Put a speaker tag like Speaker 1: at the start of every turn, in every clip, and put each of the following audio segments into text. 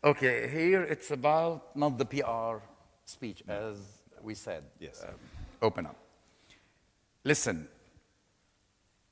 Speaker 1: Okay, here it's about not the PR speech, as we said.
Speaker 2: Yes.
Speaker 1: Open up. Listen,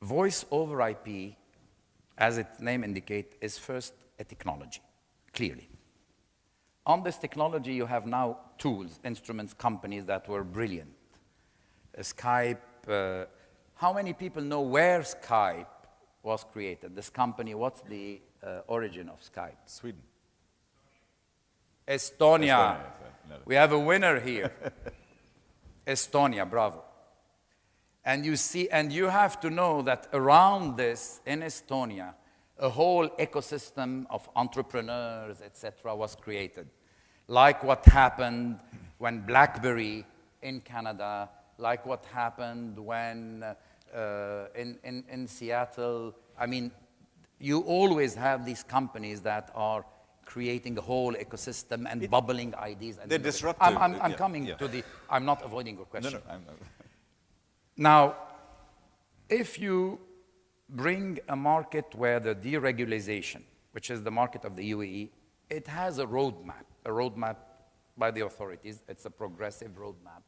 Speaker 1: voice over IP, as its name indicates, is first a technology, clearly. On this technology, you have now tools, instruments, companies that were brilliant. Skype, how many people know where Skype was created? This company, what's the origin of Skype?
Speaker 2: Sweden.
Speaker 1: Estonia.
Speaker 2: No.
Speaker 1: We have a winner here. Estonia, bravo. And you see, and you have to know that around this, in Estonia, a whole ecosystem of entrepreneurs, etc., was created. Like what happened when BlackBerry in Canada, like what happened when in Seattle. I mean, you always have these companies that are creating a whole ecosystem and bubbling ideas. And
Speaker 2: they're disruptive.
Speaker 1: I'm coming to the, I'm not avoiding your question.
Speaker 2: No, I'm not.
Speaker 1: Now, if you bring a market where the deregulation, which is the market of the UAE, it has a roadmap by the authorities. It's a progressive roadmap.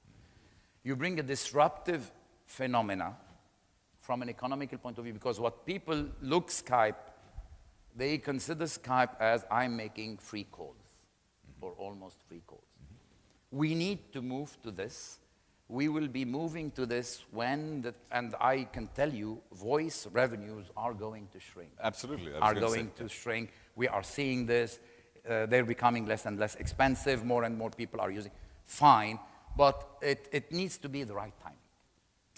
Speaker 1: You bring a disruptive phenomena from an economical point of view, because what people look Skype, they consider Skype as I'm making free calls, or almost free calls. We need to move to this. We will be moving to this when, and I can tell you, voice revenues are going to shrink.
Speaker 2: Absolutely.
Speaker 1: Are going to shrink. We are seeing this. They're becoming less and less expensive. More and more people are using. Fine, but it needs to be the right time.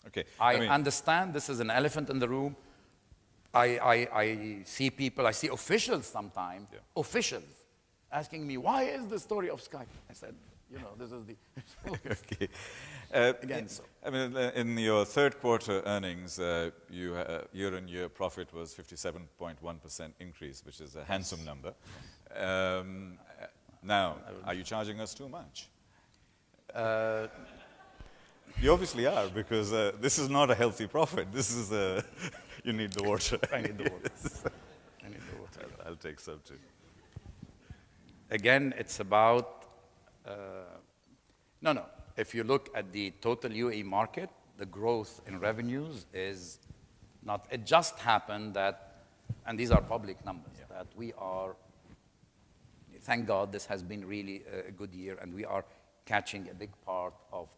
Speaker 2: Okay.
Speaker 1: I understand this is an elephant in the room. I see people, I see officials sometimes, officials, asking me, why is the story of Skype? I said, you know, this is the...
Speaker 2: Okay.
Speaker 1: Again, so.
Speaker 2: I mean, in your third quarter earnings, year-on-year profit was 57.1% increase, which is a handsome number. Now, are you charging us too much? You obviously are, because this is not a healthy profit. This is a... You need the water.
Speaker 1: I need the water. I need the water.
Speaker 2: I'll take some too.
Speaker 1: Again, it's about... no. If you look at the total UAE market, the growth in revenues is not... It just happened that, and these are public numbers, that we are... Thank God this has been really a good year, and we are catching a big part of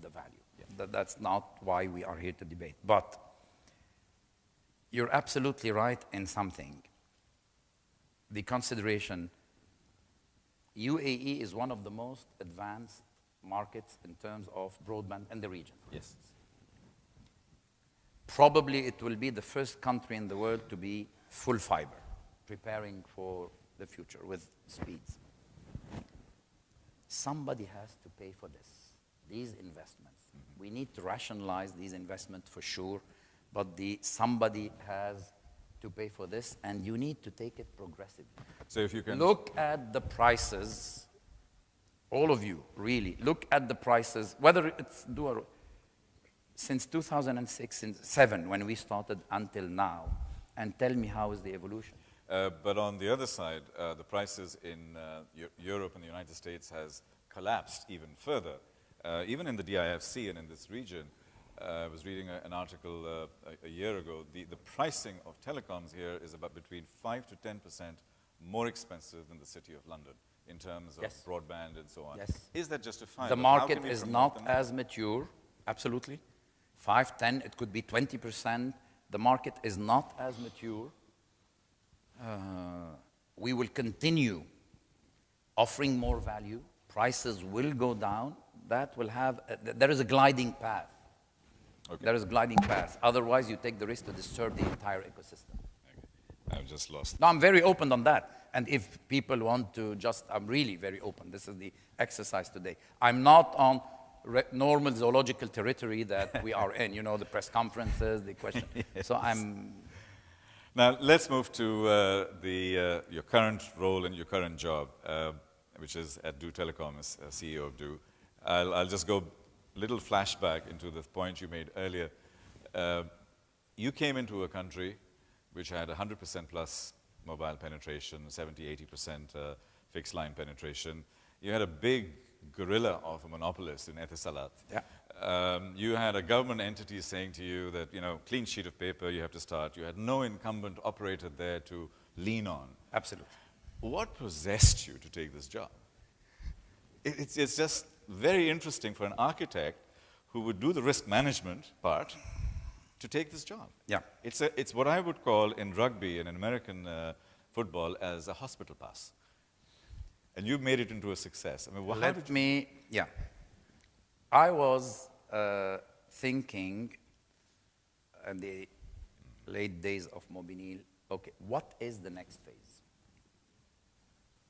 Speaker 1: the value. That's not why we are here to debate. But you're absolutely right in something. The consideration, UAE is one of the most advanced markets in terms of broadband in the region.
Speaker 2: Yes.
Speaker 1: Probably it will be the first country in the world to be full fiber, preparing for the future with speeds. Somebody has to pay for this, these investments. We need to rationalize these investments for sure, but somebody has to pay for this, and you need to take it progressively.
Speaker 2: So if you can...
Speaker 1: Look at the prices, all of you, really, look at the prices, whether it's since 2006, since 2007, when we started until now, and tell me how is the evolution.
Speaker 2: But on the other side, the prices in Europe and the United States has collapsed even further. Even in the DIFC and in this region, I was reading an article a year ago, the pricing of telecoms here is about between 5 to 10% more expensive than the city of London in terms of broadband and so on.
Speaker 1: Yes.
Speaker 2: Is that justifiable?
Speaker 1: The market is not as mature, absolutely. 5, 10, it could be 20%. The market is not as mature. We will continue offering more value. Prices will go down. That will have, there is a gliding path. Okay. There is a gliding path. Otherwise, you take the risk to disturb the entire ecosystem.
Speaker 2: Okay. I've just lost.
Speaker 1: No, I'm very open on that. And if people want to I'm really very open. This is the exercise today. I'm not on normal zoological territory that we are in, you know, the press conferences, the question. Yes. So I'm...
Speaker 2: Now, let's move to your current role and your current job, which is at Du Telecom as CEO of Du. I'll just go a little flashback into the point you made earlier. You came into a country which had 100% plus mobile penetration, 70, 80% fixed line penetration. You had a big gorilla of a monopolist in Etisalat.
Speaker 1: Yeah.
Speaker 2: You had a government entity saying to you that, clean sheet of paper, you have to start. You had no incumbent operator there to lean on.
Speaker 1: Absolutely.
Speaker 2: What possessed you to take this job? It's just very interesting for an architect who would do the risk management part to take this job.
Speaker 1: Yeah.
Speaker 2: It's what I would call in rugby and in American football as a hospital pass. And you've made it into a success. I mean,
Speaker 1: I was thinking in the late days of Mobinil, okay, what is the next phase?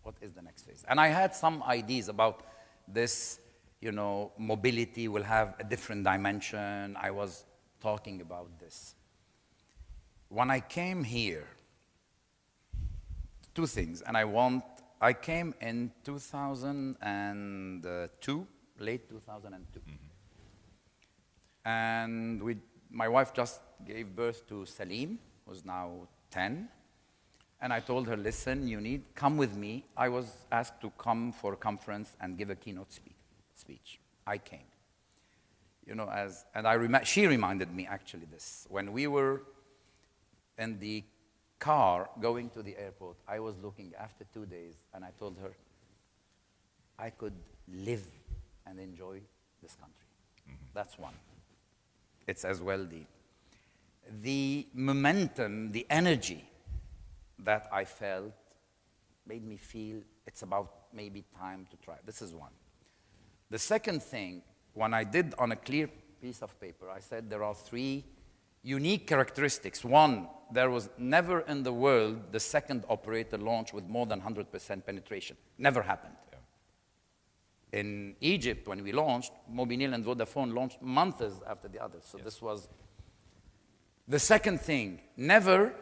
Speaker 1: What is the next phase? And I had some ideas about this, mobility will have a different dimension. I was talking about this. When I came here, two things, and I came in 2002, late 2002. Mm-hmm. And my wife just gave birth to Salim, who's now 10. And I told her, listen, come with me. I was asked to come for a conference and give a keynote speech. I came. She reminded me actually this. When we were in the car going to the airport, I was looking after 2 days, and I told her, I could live and enjoy this country. Mm-hmm. That's one. It's as well the momentum, the energy that I felt made me feel it's about maybe time to try. This is one. The second thing, when I did on a clear piece of paper, I said there are 3 unique characteristics. One, there was never in the world the second operator launched with more than 100% penetration. Never happened. Yeah. In Egypt, when we launched, Mobinil and Vodafone launched months after the others. So this was the second thing. Never,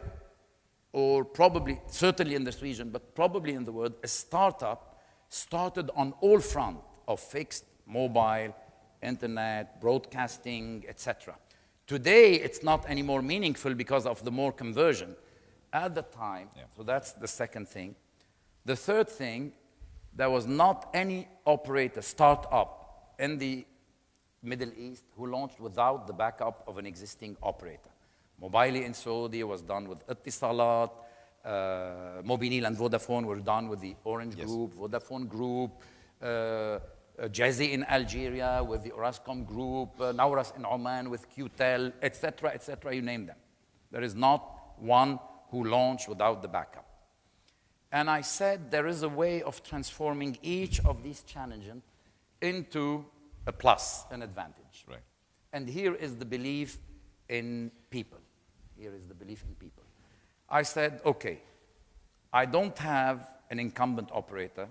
Speaker 1: or probably, certainly in this region, but probably in the world, a startup started on all fronts of fixed, mobile, internet, broadcasting, etc. Today, it's not any more meaningful because of the more conversion. At the time, so that's the second thing. The third thing, there was not any operator, startup in the Middle East who launched without the backup of an existing operator. Mobile in Saudi was done with Etisalat. Mobinil and Vodafone were done with the Orange Group, Vodafone Group. Jazzy in Algeria with the Orascom Group. Nauras in Oman with QTEL, etc., you name them. There is not one who launched without the backup. And I said there is a way of transforming each of these challenges into a plus, an advantage.
Speaker 2: Right.
Speaker 1: And here is the belief in people. Here is the belief in people. I said, okay, I don't have an incumbent operator,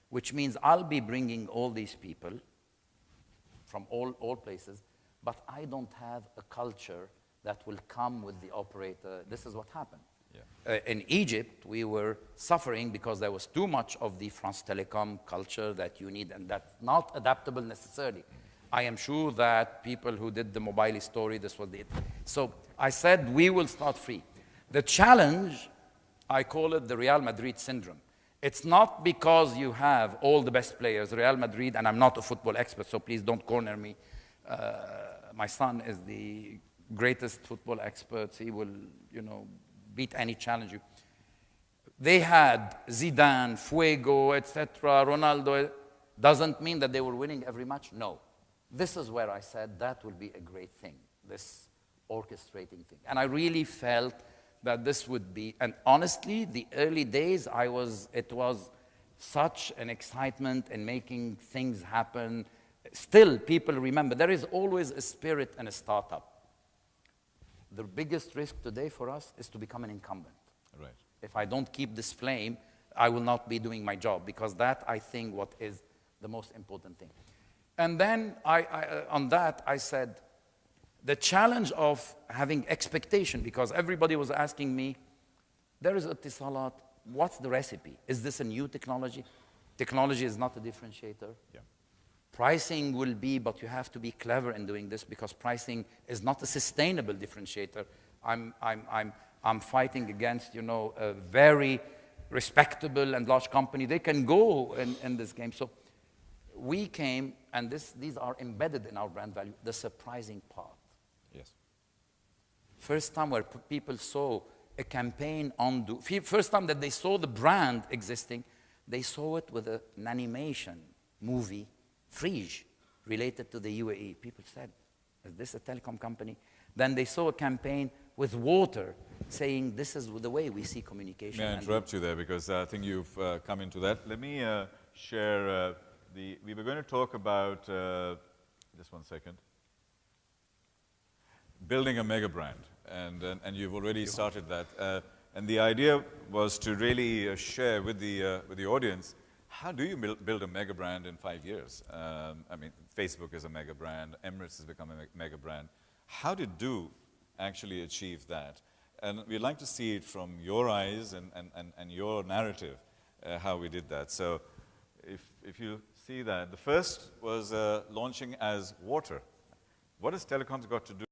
Speaker 1: which means I'll be bringing all these people from all places, but I don't have a culture that will come with the operator. This is what happened. Yeah. In Egypt, we were suffering because there was too much of the France Telecom culture that you need, and that's not adaptable necessarily. I am sure that people who did the mobile story, this was it. So I said, we will start free. The challenge, I call it the Real Madrid syndrome. It's not because you have all the best players, Real Madrid, and I'm not a football expert, so please don't corner me. My son is the greatest football expert. He will, beat any challenge. They had Zidane, Fuego, etc., Ronaldo. Doesn't mean that they were winning every match. No. This is where I said that will be a great thing, this orchestrating thing. And I really felt that this would be, and honestly, the early days, it was such an excitement in making things happen. Still, people remember, there is always a spirit in a startup. The biggest risk today for us is to become an incumbent.
Speaker 2: Right.
Speaker 1: If I don't keep this flame, I will not be doing my job, because that, I think, what is the most important thing. And then on that, I said, the challenge of having expectation, because everybody was asking me, there is Etisalat, what's the recipe? Is this a new technology? Technology is not a differentiator.
Speaker 2: Yeah.
Speaker 1: Pricing will be, but you have to be clever in doing this, because pricing is not a sustainable differentiator. I'm fighting against, a very respectable and large company, they can go in this game. So we came, and these are embedded in our brand value, the surprising part.
Speaker 2: Yes.
Speaker 1: First time where people saw a campaign on, first time that they saw the brand existing, they saw it with an animation movie, Frige, related to the UAE. People said, is this a telecom company? Then they saw a campaign with water saying, this is the way we see communication.
Speaker 2: May I interrupt you there, because I think you've come into that. Let me share we were going to talk about, just one second, building a mega brand, and you've already started that. And the idea was to really share with the audience, how do you build a mega brand in 5 years? I mean, Facebook is a mega brand, Emirates has become a mega brand. How did Do actually achieve that? And we'd like to see it from your eyes and your narrative, how we did that. So if you see that, the first was launching as water. What has telecoms got to do